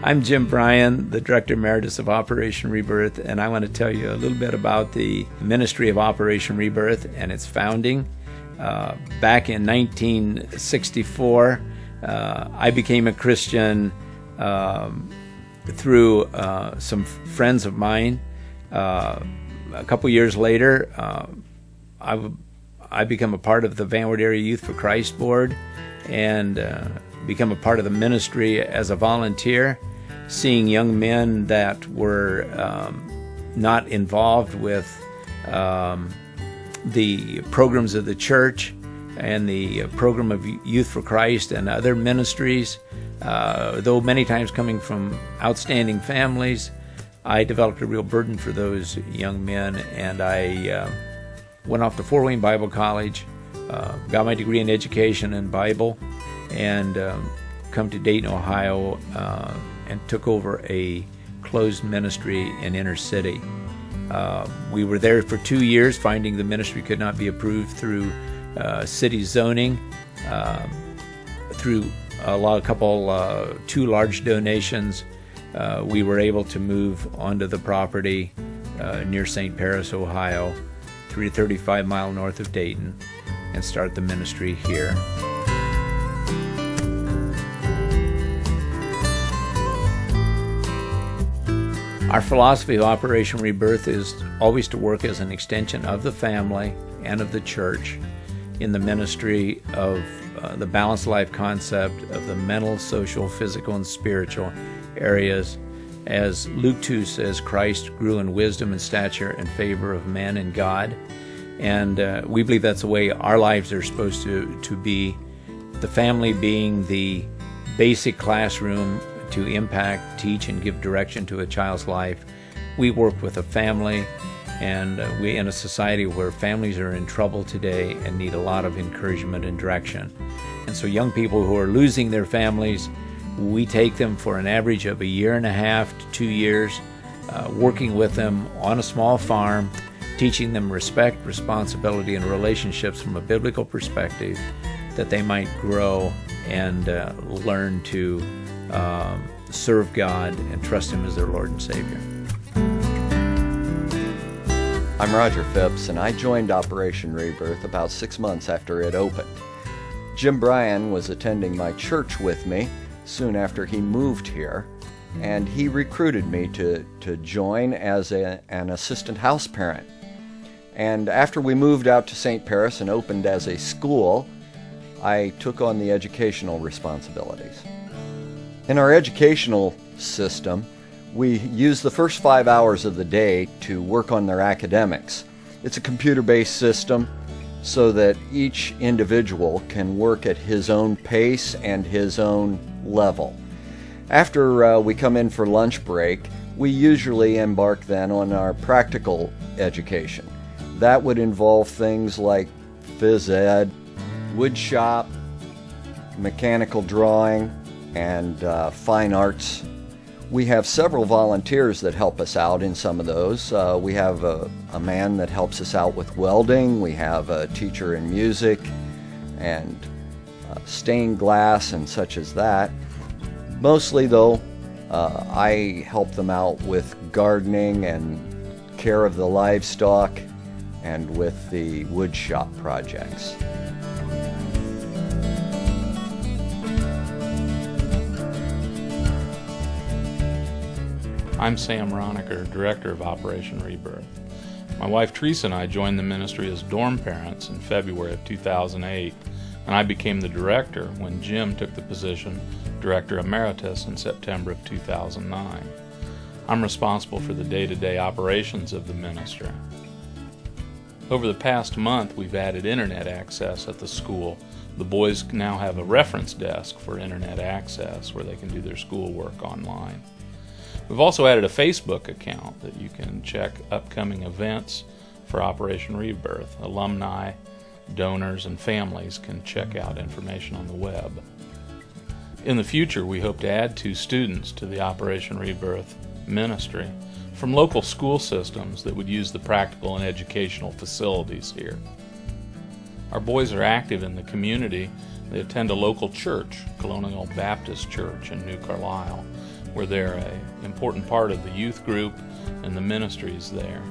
I'm Jim Bryan, the Director Emeritus of Operation Rebirth, and I want to tell you a little bit about the Ministry of Operation Rebirth and its founding. Back in 1964, I became a Christian through some friends of mine. A couple years later, I become a part of the Van Wert Area Youth for Christ Board and become a part of the ministry as a volunteer, seeing young men that were not involved with the programs of the church and the program of Youth for Christ and other ministries. Though many times coming from outstanding families, I developed a real burden for those young men, and I went off to Fort Wayne Bible College, got my degree in education and Bible, and come to Dayton, Ohio, and took over a closed ministry in inner city. We were there for 2 years, finding the ministry could not be approved through city zoning. Through two large donations, we were able to move onto the property near St. Paris, Ohio, 35 miles north of Dayton, and start the ministry here. Our philosophy of Operation Rebirth is always to work as an extension of the family and of the church in the ministry of the balanced life concept of the mental, social, physical, and spiritual areas. As Luke 2 says, Christ grew in wisdom and stature and favor of men and God. And we believe that's the way our lives are supposed to be, the family being the basic classroom to impact, teach, and give direction to a child's life. We work with a family, and we're in a society where families are in trouble today and need a lot of encouragement and direction. And so young people who are losing their families, we take them for an average of 1.5 to 2 years, working with them on a small farm, teaching them respect, responsibility, and relationships from a biblical perspective, that they might grow and learn to serve God and trust Him as their Lord and Savior. I'm Roger Phipps, and I joined Operation Rebirth about 6 months after it opened. Jim Bryan was attending my church with me soon after he moved here, and he recruited me to join as an assistant house parent. And after we moved out to St. Paris and opened as a school, I took on the educational responsibilities. In our educational system, we use the first 5 hours of the day to work on their academics. It's a computer-based system so that each individual can work at his own pace and his own level. After we come in for lunch break, we usually embark then on our practical education. That would involve things like phys ed, wood shop, mechanical drawing, and fine arts. We have several volunteers that help us out in some of those. We have a man that helps us out with welding. We have a teacher in music and stained glass and such as that. Mostly though, I help them out with gardening and care of the livestock and with the wood shop projects. I'm Sam Roniker, Director of Operation Rebirth. My wife Teresa and I joined the ministry as dorm parents in February of 2008, and I became the director when Jim took the position Director Emeritus in September of 2009. I'm responsible for the day-to-day operations of the ministry. Over the past month, we've added internet access at the school. The boys now have a reference desk for internet access where they can do their schoolwork online. We've also added a Facebook account that you can check upcoming events for Operation Rebirth. Alumni, donors, and families can check out information on the web. In the future, we hope to add 2 students to the Operation Rebirth ministry from local school systems that would use the practical and educational facilities here. Our boys are active in the community. They attend a local church, Colonial Baptist Church in New Carlisle. where they're an important part of the youth group and the ministries there.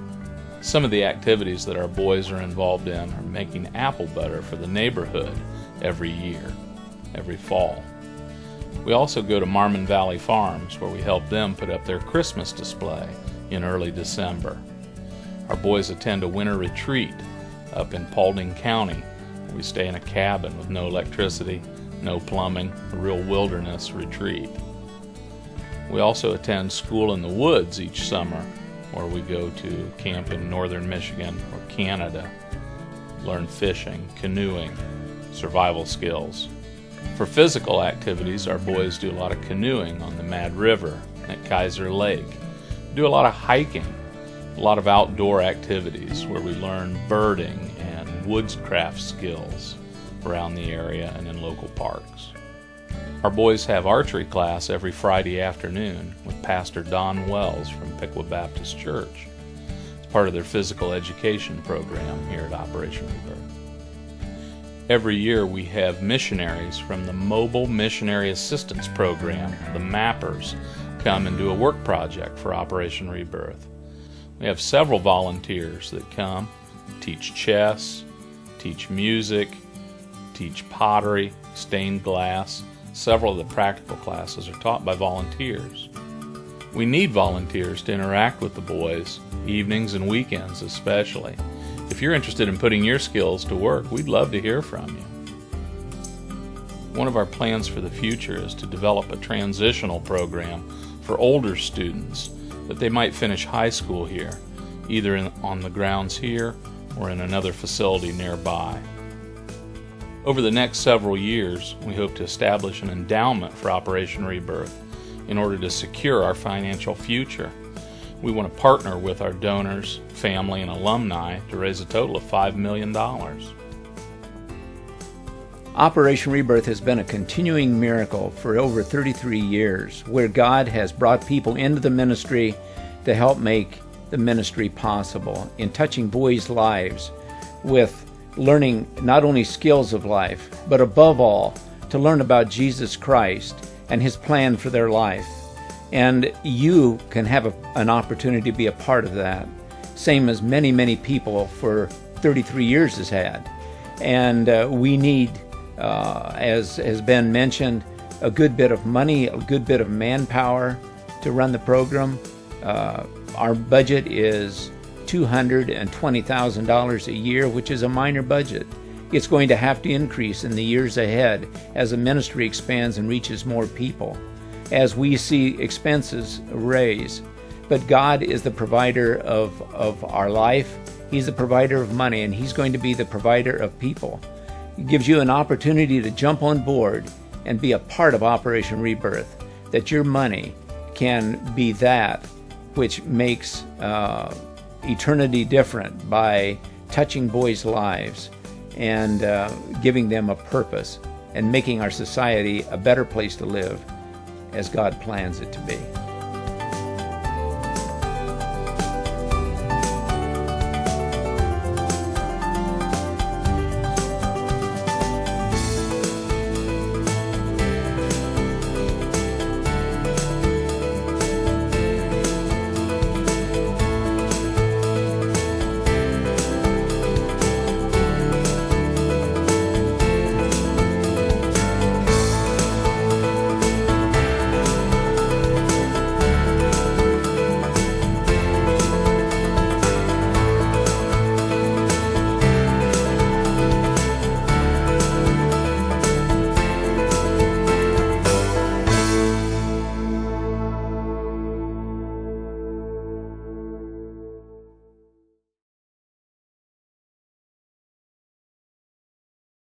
Some of the activities that our boys are involved in are making apple butter for the neighborhood every year, every fall. We also go to Marmon Valley Farms, where we help them put up their Christmas display in early December. Our boys attend a winter retreat up in Paulding County, where we stay in a cabin with no electricity, no plumbing, a real wilderness retreat. We also attend School in the Woods each summer, where we go to camp in northern Michigan or Canada, learn fishing, canoeing, survival skills. For physical activities, our boys do a lot of canoeing on the Mad River at Kaiser Lake. We do a lot of hiking, a lot of outdoor activities where we learn birding and woodscraft skills around the area and in local parks. Our boys have archery class every Friday afternoon with Pastor Don Wells from Piqua Baptist Church. It's part of their physical education program here at Operation Rebirth. Every year we have missionaries from the Mobile Missionary Assistance Program, the MAPPers, come and do a work project for Operation Rebirth. We have several volunteers that come, teach chess, teach music, teach pottery, stained glass. Several of the practical classes are taught by volunteers. We need volunteers to interact with the boys, evenings and weekends especially. If you're interested in putting your skills to work, we'd love to hear from you. One of our plans for the future is to develop a transitional program for older students that they might finish high school here, either on the grounds here or in another facility nearby. Over the next several years, we hope to establish an endowment for Operation Rebirth in order to secure our financial future. We want to partner with our donors, family, and alumni to raise a total of $5 million. Operation Rebirth has been a continuing miracle for over 33 years, where God has brought people into the ministry to help make the ministry possible in touching boys' lives with learning not only skills of life, but above all, to learn about Jesus Christ and His plan for their life. And you can have an opportunity to be a part of that, same as many, many people for 33 years has had. And we need, as has been mentioned, a good bit of money, a good bit of manpower to run the program. Our budget is $220,000 a year, which is a minor budget. It's going to have to increase in the years ahead as the ministry expands and reaches more people, as we see expenses raise. But God is the provider of our life. He's the provider of money, and He's going to be the provider of people. It gives you an opportunity to jump on board and be a part of Operation Rebirth, that your money can be that which makes eternity different by touching boys' lives and giving them a purpose and making our society a better place to live as God plans it to be.